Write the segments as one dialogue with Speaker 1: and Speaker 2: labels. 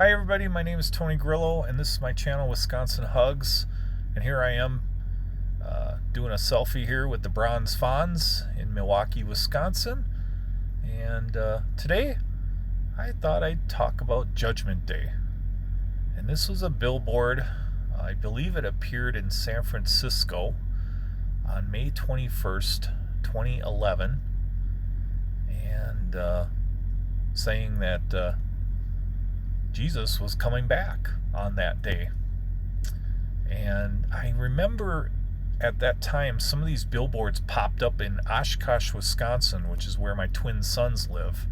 Speaker 1: Hi everybody, my name is Tony Grillo and this is my channel Wisconsin Hugs, and here I am doing a selfie here with the Bronze Fonz in Milwaukee, Wisconsin. And today I thought I'd talk about Judgment Day. And this was a billboard, I believe it appeared in San Francisco on May 21st, 2011, and saying that Jesus was coming back on that day. And I remember at that time some of these billboards popped up in Oshkosh, Wisconsin, which is where my twin sons live.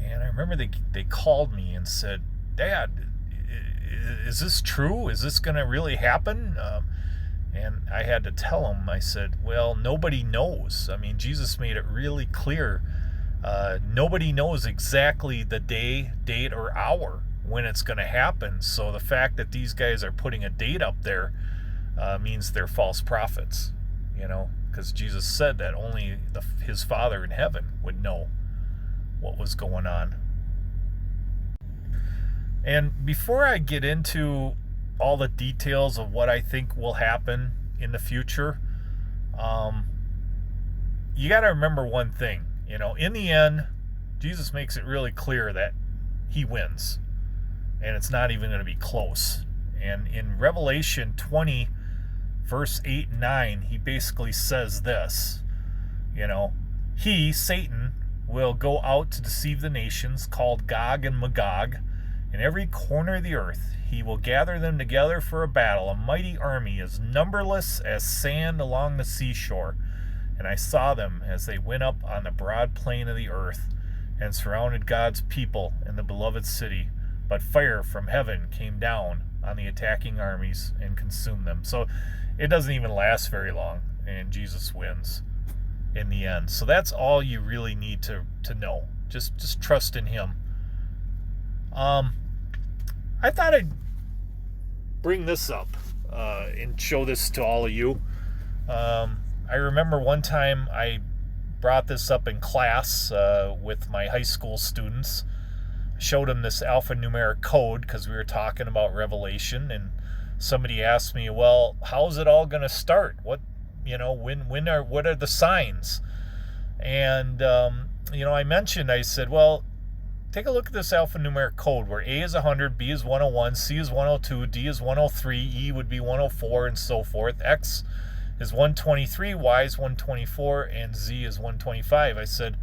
Speaker 1: And I remember they called me and said, "Dad, is this true? Is this going to really happen?" And I had to tell them, I said, well, nobody knows. I mean, Jesus made it really clear. Nobody knows exactly the day, date, or hour when it's going to happen. So the fact that these guys are putting a date up there means they're false prophets, because Jesus said that only his Father in heaven would know what was going on. And before I get into all the details of what I think will happen in the future, you got to remember one thing. In the end, Jesus makes it really clear that he wins, and it's not even going to be close. And in Revelation 20, verse 8 and 9, he basically says this, he, Satan, will go out to deceive the nations, called Gog and Magog, in every corner of the earth. He will gather them together for a battle, a mighty army as numberless as sand along the seashore. And I saw them as they went up on the broad plain of the earth and surrounded God's people and the beloved city. But fire from heaven came down on the attacking armies and consumed them. So it doesn't even last very long, and Jesus wins in the end. So that's all you really need to know. Just trust in him. I thought I'd bring this up and show this to all of you. I remember one time I brought this up in class with my high school students. I showed them this alphanumeric code because we were talking about Revelation, and somebody asked me, well, how's it all going to start? What are the signs? And I said, well, take a look at this alphanumeric code where A is 100, B is 101, C is 102, D is 103, E would be 104, and so forth. X is 123, Y is 124, and Z is 125. I said,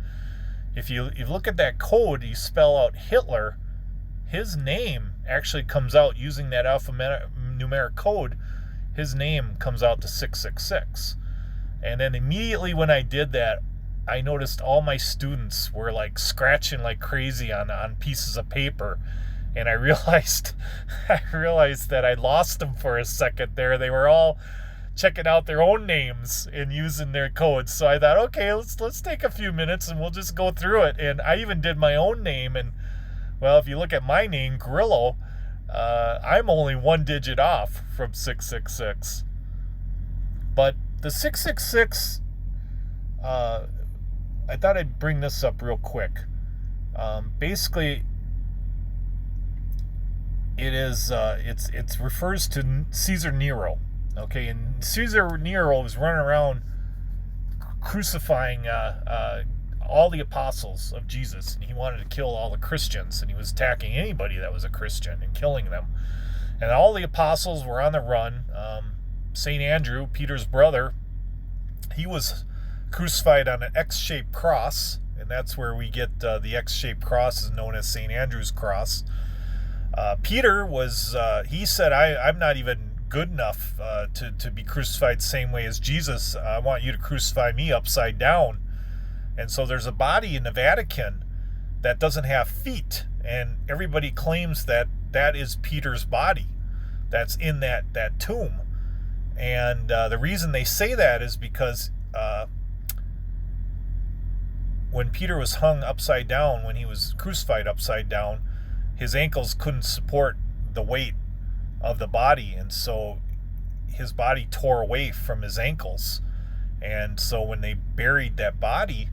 Speaker 1: if you look at that code, you spell out Hitler, his name actually comes out using that alphanumeric code. His name comes out to 666. And then immediately when I did that, I noticed all my students were like scratching like crazy on pieces of paper. And I realized that I lost them for a second there. They were all checking out their own names and using their codes. So I thought, okay, let's take a few minutes and we'll just go through it. And I even did my own name. And well, if you look at my name, Grillo, I'm only one digit off from 666. But the 666, I thought I'd bring this up real quick. Basically, it refers to Caesar Nero. Okay, and Caesar Nero was running around crucifying all the apostles of Jesus, and he wanted to kill all the Christians, and he was attacking anybody that was a Christian and killing them. And all the apostles were on the run. St. Andrew, Peter's brother, he was crucified on an X-shaped cross, and that's where we get the X-shaped cross is known as St. Andrew's cross. Peter was, he said, I'm not even good enough to be crucified the same way as Jesus. I want you to crucify me upside down. And so there's a body in the Vatican that doesn't have feet, and everybody claims that is Peter's body that's in that tomb. And the reason they say that is because when Peter was hung upside down, when he was crucified upside down, his ankles couldn't support the weight of the body, and so his body tore away from his ankles. And so when they buried that body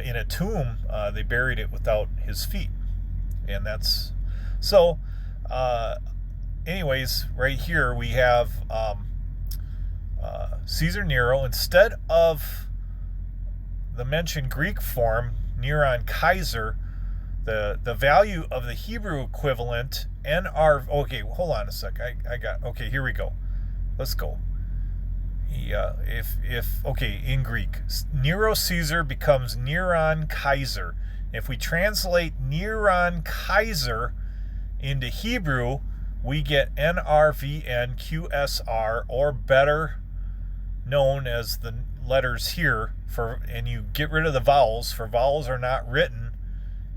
Speaker 1: in a tomb, they buried it without his feet. And that's So, anyways, right here we have Caesar Nero. Instead of the mentioned Greek form, Neron Kaiser, the value of the Hebrew equivalent, okay, hold on a sec. Okay, here we go. Let's go. In Greek, Nero Caesar becomes Neron Kaiser. If we translate Neron Kaiser into Hebrew, we get NRVNQSR, or better known as the letters here, and you get rid of the vowels, for vowels are not written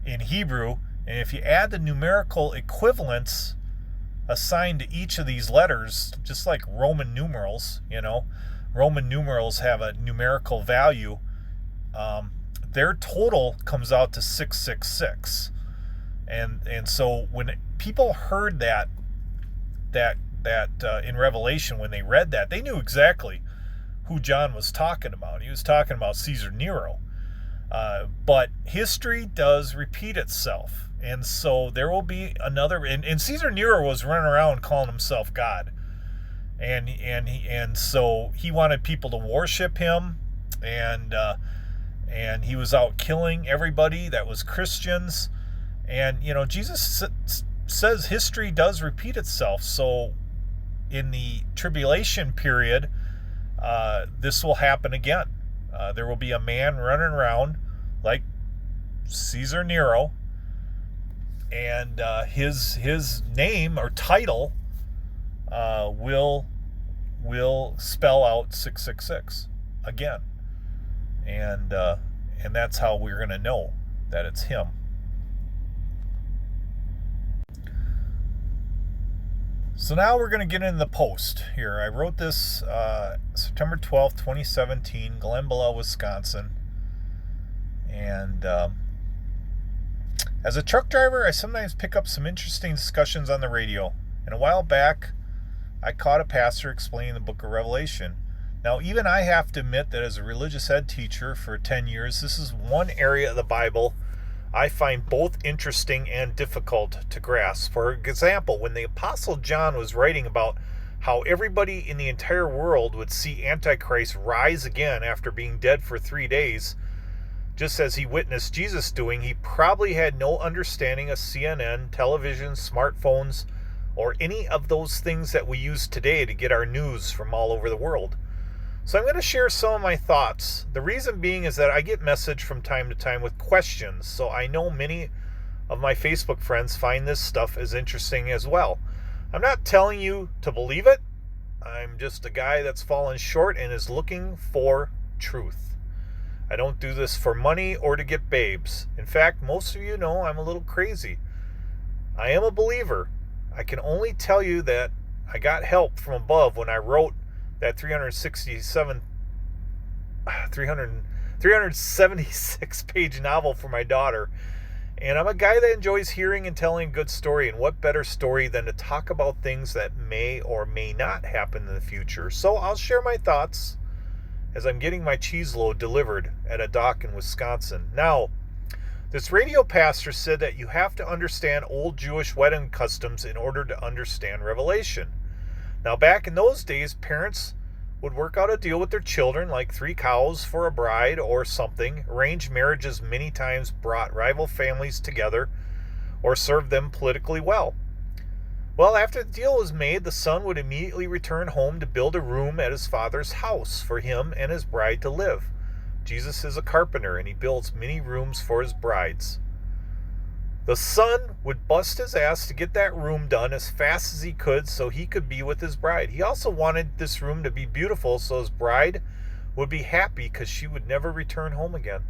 Speaker 1: in Hebrew. And if you add the numerical equivalents assigned to each of these letters, just like Roman numerals, Roman numerals have a numerical value. Their total comes out to 666. And so when people heard that in Revelation, when they read that, they knew exactly who John was talking about. He was talking about Caesar Nero. But history does repeat itself. And so there will be another, and Caesar Nero was running around calling himself God. And so he wanted people to worship him, and he was out killing everybody that was Christians. And Jesus says history does repeat itself. So in the tribulation period, this will happen again. There will be a man running around like Caesar Nero, and his name or title will spell out 666 again, and that's how we're going to know that it's him. So now we're going to get into the post here. I wrote this September 12th, 2017, Glenbala, Wisconsin. And as a truck driver, I sometimes pick up some interesting discussions on the radio. And a while back, I caught a pastor explaining the book of Revelation. Now, even I have to admit that as a religious ed teacher for 10 years, this is one area of the Bible I find both interesting and difficult to grasp. For example, when the Apostle John was writing about how everybody in the entire world would see Antichrist rise again after being dead for 3 days, just as he witnessed Jesus doing, he probably had no understanding of CNN, television, smartphones, or any of those things that we use today to get our news from all over the world. So I'm going to share some of my thoughts. The reason being is that I get messaged from time to time with questions, so I know many of my Facebook friends find this stuff as interesting as well. I'm not telling you to believe it. I'm just a guy that's fallen short and is looking for truth. I don't do this for money or to get babes. In fact, most of you know I'm a little crazy. I am a believer. I can only tell you that I got help from above when I wrote that 376 page novel for my daughter. And I'm a guy that enjoys hearing and telling a good story, and what better story than to talk about things that may or may not happen in the future. So I'll share my thoughts as I'm getting my cheese load delivered at a dock in Wisconsin. Now, this radio pastor said that you have to understand old Jewish wedding customs in order to understand Revelation. Now, back in those days, parents would work out a deal with their children, like 3 cows for a bride or something. Arranged marriages many times brought rival families together or served them politically well. Well, after the deal was made, the son would immediately return home to build a room at his father's house for him and his bride to live. Jesus is a carpenter, and he builds many rooms for his brides. The son would bust his ass to get that room done as fast as he could so he could be with his bride. He also wanted this room to be beautiful so his bride would be happy because she would never return home again.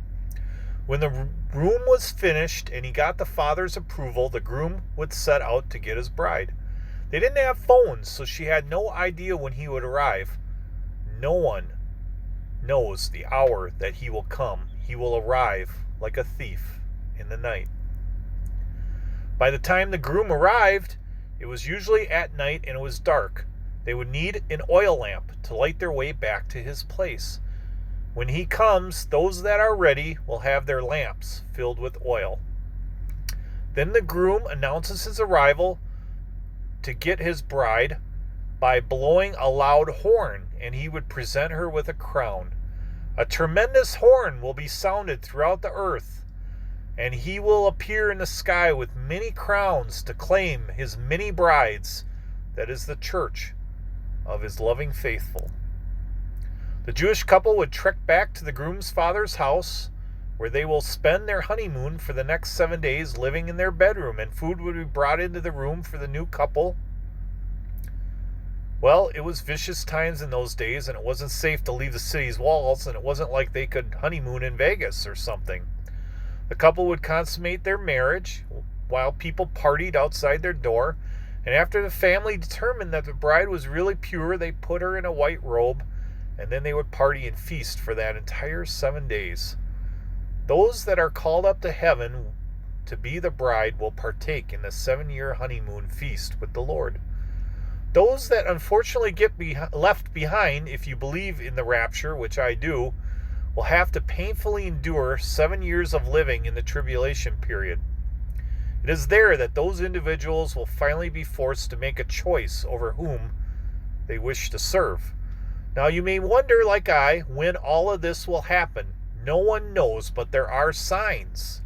Speaker 1: When the room was finished and he got the father's approval, the groom would set out to get his bride. They didn't have phones, so she had no idea when he would arrive. No one knows the hour that he will come. He will arrive like a thief in the night. By the time the groom arrived, it was usually at night and it was dark. They would need an oil lamp to light their way back to his place. When he comes, those that are ready will have their lamps filled with oil. Then the groom announces his arrival to get his bride by blowing a loud horn, and he would present her with a crown. A tremendous horn will be sounded throughout the earth, and he will appear in the sky with many crowns to claim his many brides, that is the church of his loving faithful. The Jewish couple would trek back to the groom's father's house, where they will spend their honeymoon for the next 7 days living in their bedroom, and food would be brought into the room for the new couple. Well, it was vicious times in those days, and it wasn't safe to leave the city's walls, and it wasn't like they could honeymoon in Vegas or something. The couple would consummate their marriage while people partied outside their door, and after the family determined that the bride was really pure, they put her in a white robe, and then they would party and feast for that entire 7 days. Those that are called up to heaven to be the bride will partake in the 7-year honeymoon feast with the Lord. Those that unfortunately get left behind, if you believe in the rapture, which I do, will have to painfully endure 7 years of living in the tribulation period. It is there that those individuals will finally be forced to make a choice over whom they wish to serve. Now you may wonder, like I, when all of this will happen. No one knows, but there are signs.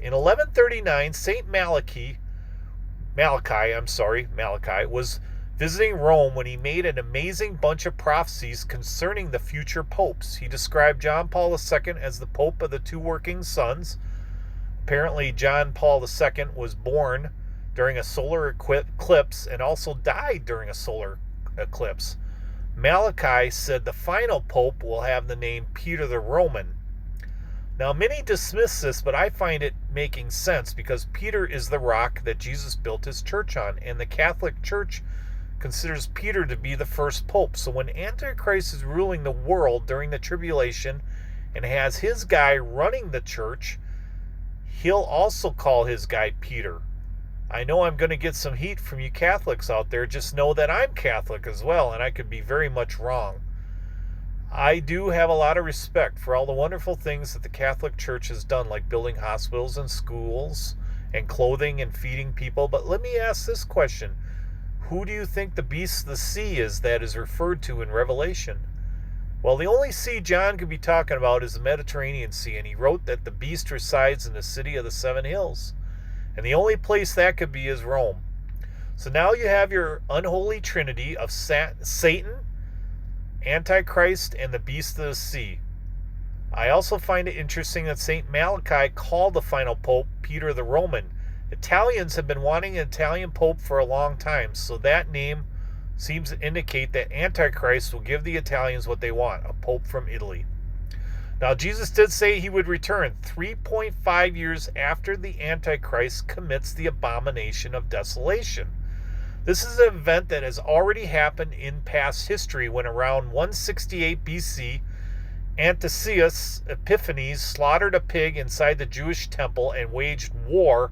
Speaker 1: In 1139, Saint Malachi was visiting Rome when he made an amazing bunch of prophecies concerning the future popes. He described John Paul II as the Pope of the two working suns. Apparently, John Paul II was born during a solar eclipse and also died during a solar eclipse. Malachi said the final pope will have the name Peter the Roman. Now, many dismiss this, but I find it making sense because Peter is the rock that Jesus built his church on, and the Catholic Church considers Peter to be the first pope. So when Antichrist is ruling the world during the tribulation and has his guy running the church, he'll also call his guy Peter. I know I'm going to get some heat from you Catholics out there. Just know that I'm Catholic as well, and I could be very much wrong. I do have a lot of respect for all the wonderful things that the Catholic Church has done, like building hospitals and schools and clothing and feeding people. But let me ask this question. Who do you think the beast of the sea is that is referred to in Revelation? Well, the only sea John could be talking about is the Mediterranean Sea, and he wrote that the beast resides in the city of the 7 hills. And the only place that could be is Rome. So now you have your unholy trinity of Satan, Antichrist, and the beast of the sea. I also find it interesting that St. Malachi called the final pope Peter the Roman. Italians have been wanting an Italian pope for a long time, so that name seems to indicate that Antichrist will give the Italians what they want, a pope from Italy. Now, Jesus did say he would return 3.5 years after the Antichrist commits the abomination of desolation. This is an event that has already happened in past history when around 168 BC, Antiochus Epiphanes slaughtered a pig inside the Jewish temple and waged war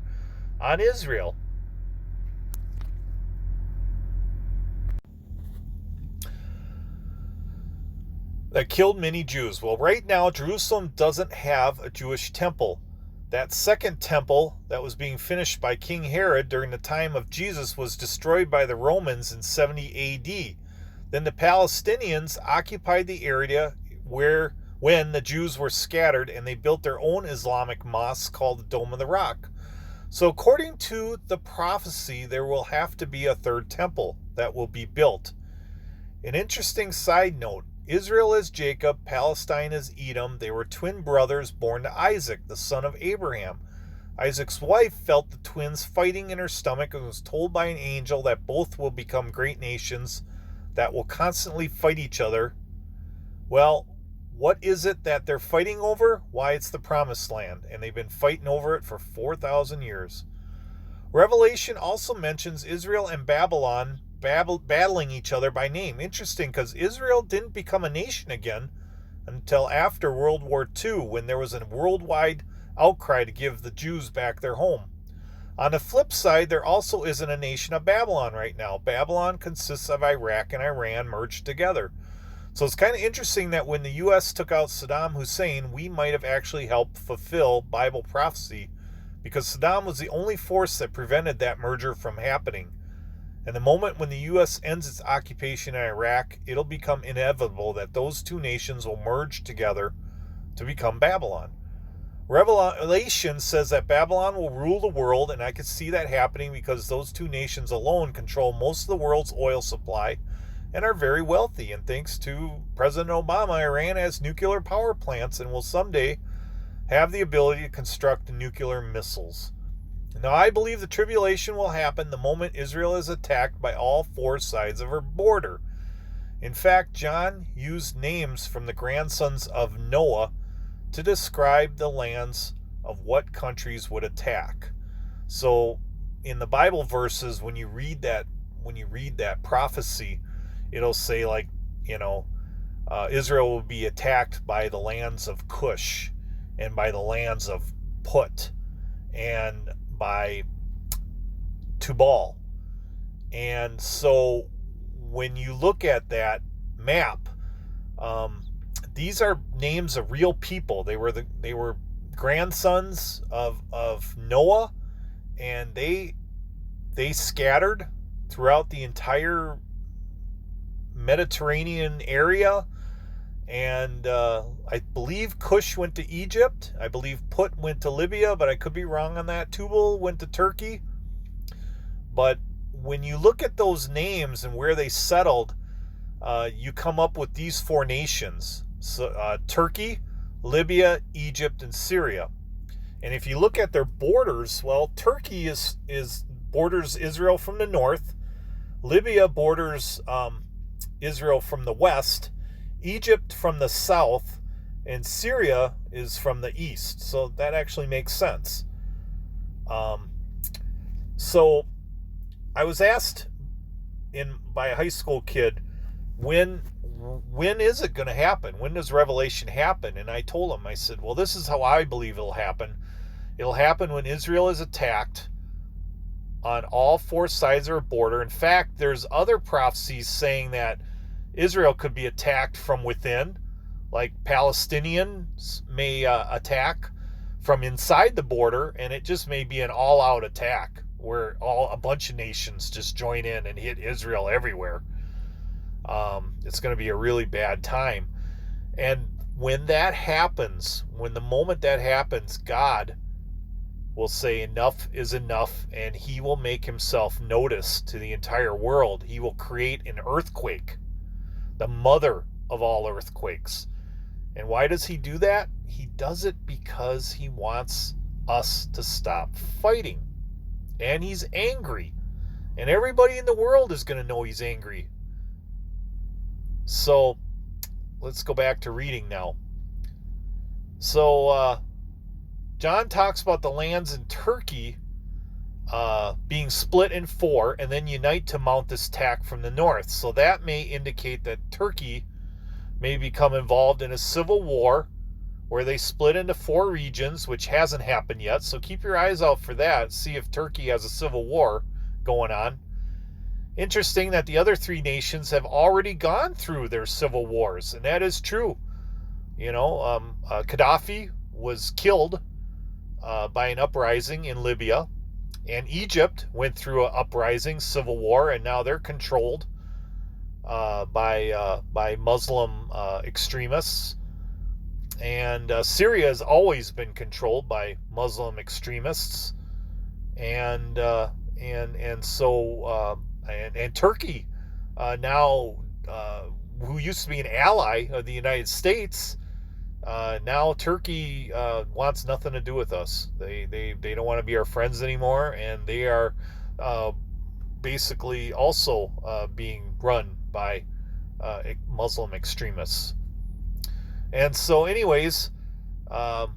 Speaker 1: on Israel. That killed many Jews. Well, right now, Jerusalem doesn't have a Jewish temple. That second temple that was being finished by King Herod during the time of Jesus was destroyed by the Romans in 70 AD. Then the Palestinians occupied the area when the Jews were scattered, and they built their own Islamic mosque called the Dome of the Rock. So according to the prophecy, there will have to be a third temple that will be built. An interesting side note, Israel is Jacob, Palestine is Edom. They were twin brothers born to Isaac, the son of Abraham. Isaac's wife felt the twins fighting in her stomach and was told by an angel that both will become great nations that will constantly fight each other. Well, what is it that they're fighting over? Why, it's the Promised Land, and they've been fighting over it for 4,000 years. Revelation also mentions Israel and Babylon battling each other by name. Interesting, because Israel didn't become a nation again until after World War II, when there was a worldwide outcry to give the Jews back their home. On the flip side, there also isn't a nation of Babylon right now. Babylon consists of Iraq and Iran merged together. So it's kind of interesting that when the U.S. took out Saddam Hussein, we might have actually helped fulfill Bible prophecy, because Saddam was the only force that prevented that merger from happening. And the moment when the U.S. ends its occupation in Iraq, it'll become inevitable that those two nations will merge together to become Babylon. Revelation says that Babylon will rule the world, and I could see that happening because those two nations alone control most of the world's oil supply and are very wealthy. And thanks to President Obama, Iran has nuclear power plants and will someday have the ability to construct nuclear missiles. Now, I believe the tribulation will happen the moment Israel is attacked by all four sides of her border. In fact, John used names from the grandsons of Noah to describe the lands of what countries would attack. So in the Bible verses, when you read that prophecy, it'll say, like, Israel will be attacked by the lands of Cush and by the lands of Put and by Tubal. And so when you look at that map, these are names of real people. They were grandsons of Noah, and they scattered throughout the entire Mediterranean area. And I believe Cush went to Egypt. I believe Put went to Libya, but I could be wrong on that. Tubal went to Turkey. But when you look at those names and where they settled, you come up with these four nations. So, Turkey, Libya, Egypt, and Syria. And if you look at their borders, well, Turkey borders Israel from the north. Libya borders Israel from the west. Egypt from the south. And Syria is from the east. So that actually makes sense. So I was asked by a high school kid, when is it going to happen? When does Revelation happen? And I told him, I said, well, this is how I believe it'll happen. It'll happen when Israel is attacked on all four sides of her border. In fact, there's other prophecies saying that Israel could be attacked from within, like Palestinians may attack from inside the border, and it just may be an all-out attack where a bunch of nations just join in and hit Israel everywhere. It's going to be a really bad time. And when that happens, when the moment that happens, God will say enough is enough, and he will make himself noticed to the entire world. He will create an earthquake, the mother of all earthquakes. And why does he do that? He does it because he wants us to stop fighting. And he's angry. And everybody in the world is going to know he's angry. So let's go back to reading now. So John talks about the lands in Turkey being split in four and then unite to mount this attack from the north. So that may indicate that Turkey may become involved in a civil war where they split into four regions, which hasn't happened yet. So keep your eyes out for that. See if Turkey has a civil war going on. Interesting that the other three nations have already gone through their civil wars, and that is true. Gaddafi was killed by an uprising in Libya, and Egypt went through an uprising, civil war, and now they're controlled by Muslim extremists. And Syria has always been controlled by Muslim extremists, and Turkey now, who used to be an ally of the United States, now Turkey wants nothing to do with us. They don't want to be our friends anymore, and they are basically also being run by Muslim extremists. And so anyways, that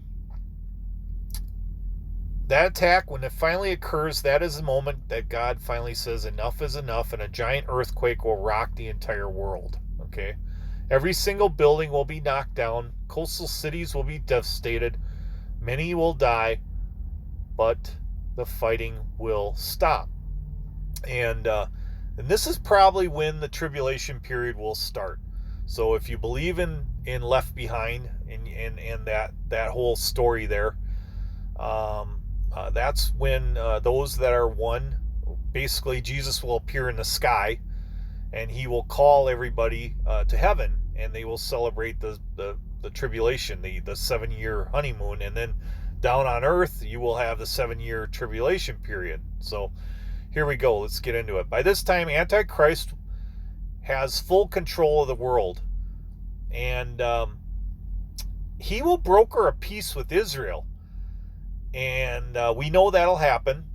Speaker 1: attack, when it finally occurs, that is the moment that God finally says enough is enough, and a giant earthquake will rock the entire world. Okay? Every single building will be knocked down. Coastal cities will be devastated. Many will die, but the fighting will stop. And this is probably when the tribulation period will start. So if you believe in Left Behind and that whole story there, That's when those that are one, basically Jesus will appear in the sky, and he will call everybody to heaven, and they will celebrate the tribulation, the 7-year honeymoon, and then down on earth you will have the 7-year tribulation period. So here we go. Let's get into it. By this time, Antichrist has full control of the world, and he will broker a peace with Israel, and we know that'll happen.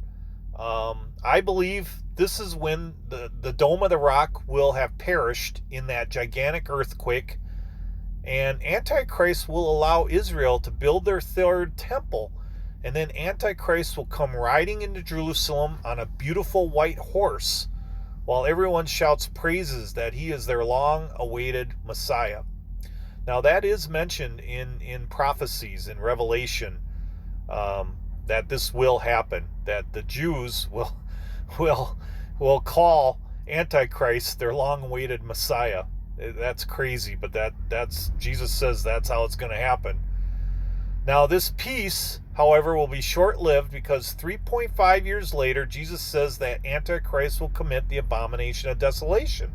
Speaker 1: I believe this is when the Dome of the Rock will have perished in that gigantic earthquake, and Antichrist will allow Israel to build their third temple, and then Antichrist will come riding into Jerusalem on a beautiful white horse, while everyone shouts praises that he is their long-awaited Messiah. Now that is mentioned in prophecies in Revelation, that this will happen, that the Jews will call Antichrist their long-awaited Messiah. That's crazy, but that's Jesus says that's how it's going to happen. Now this peace, however, will be short-lived, because 3.5 years later, Jesus says that Antichrist will commit the abomination of desolation.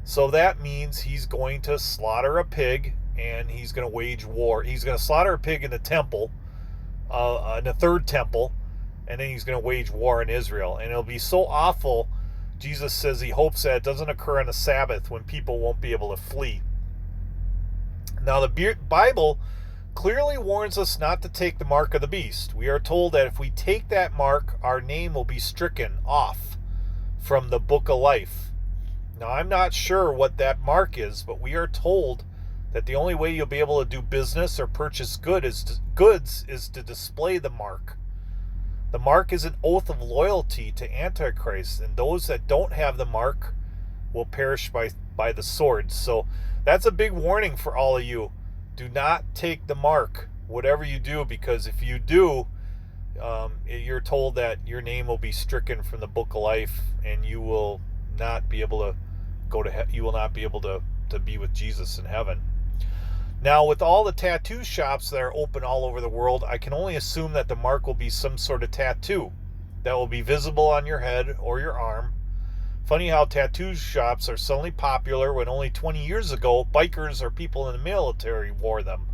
Speaker 1: So that means he's going to slaughter a pig, and he's going to wage war. He's going to slaughter a pig in the temple, in the third temple, and then he's going to wage war in Israel. And it'll be so awful, Jesus says he hopes that it doesn't occur on the Sabbath, when people won't be able to flee. Now the Bible clearly warns us not to take the mark of the beast. We are told that if we take that mark, our name will be stricken off from the book of life. Now, I'm not sure what that mark is, but we are told that the only way you'll be able to do business or purchase goods is to display the mark. The mark is an oath of loyalty to Antichrist, and those that don't have the mark will perish by the sword. So that's a big warning for all of you. Do not take the mark, whatever you do, because if you do, you're told that your name will be stricken from the book of life, and you will not be able to you will not be able to be with Jesus in heaven. Now, with all the tattoo shops that are open all over the world, I can only assume that the mark will be some sort of tattoo that will be visible on your head or your arm. Funny how tattoo shops are suddenly popular when only 20 years ago, bikers or people in the military wore them.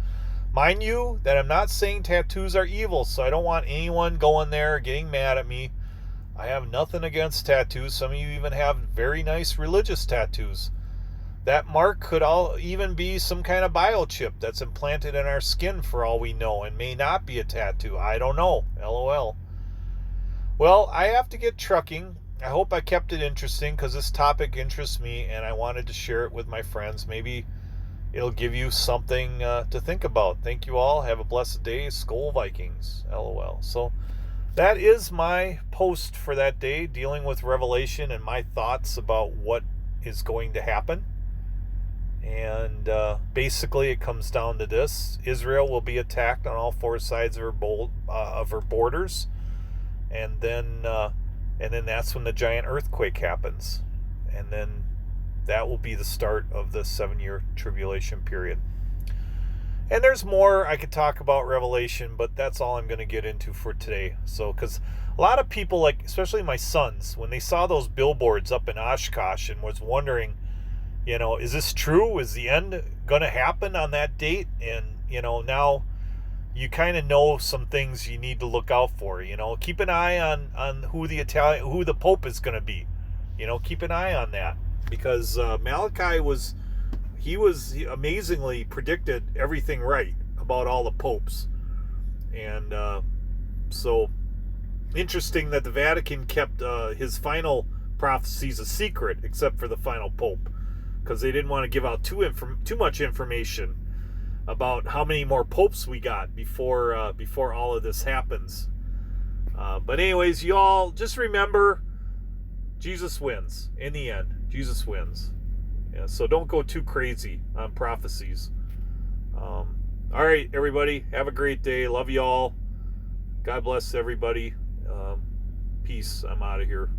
Speaker 1: Mind you, that I'm not saying tattoos are evil, so I don't want anyone going there getting mad at me. I have nothing against tattoos. Some of you even have very nice religious tattoos. That mark could even be some kind of biochip that's implanted in our skin for all we know, and may not be a tattoo. I don't know. LOL. Well, I have to get trucking. I hope I kept it interesting, because this topic interests me, and I wanted to share it with my friends. Maybe it'll give you something to think about. Thank you all. Have a blessed day. Skol Vikings. LOL. So that is my post for that day, dealing with Revelation and my thoughts about what is going to happen. And basically it comes down to this: Israel will be attacked on all four sides of her borders, and then that's when the giant earthquake happens, and then that will be the start of the 7-year tribulation period. And there's more I could talk about Revelation, but that's all I'm going to get into for today. So, because a lot of people, like especially my sons, when they saw those billboards up in Oshkosh and was wondering, is this true? Is the end going to happen on that date? And, now you kind of know some things you need to look out for. Keep an eye on who the Pope is going to be. Keep an eye on that, because Malachi was amazingly predicted everything right about all the popes. And so interesting that the Vatican kept his final prophecies a secret, except for the final pope, because they didn't want to give out too much information about how many more popes we got before all of this happens. But anyways, you all just remember, Jesus wins in the end. Jesus wins. Yeah, so don't go too crazy on prophecies. All right, everybody, have a great day. Love you all. God bless everybody. Peace. I'm out of here.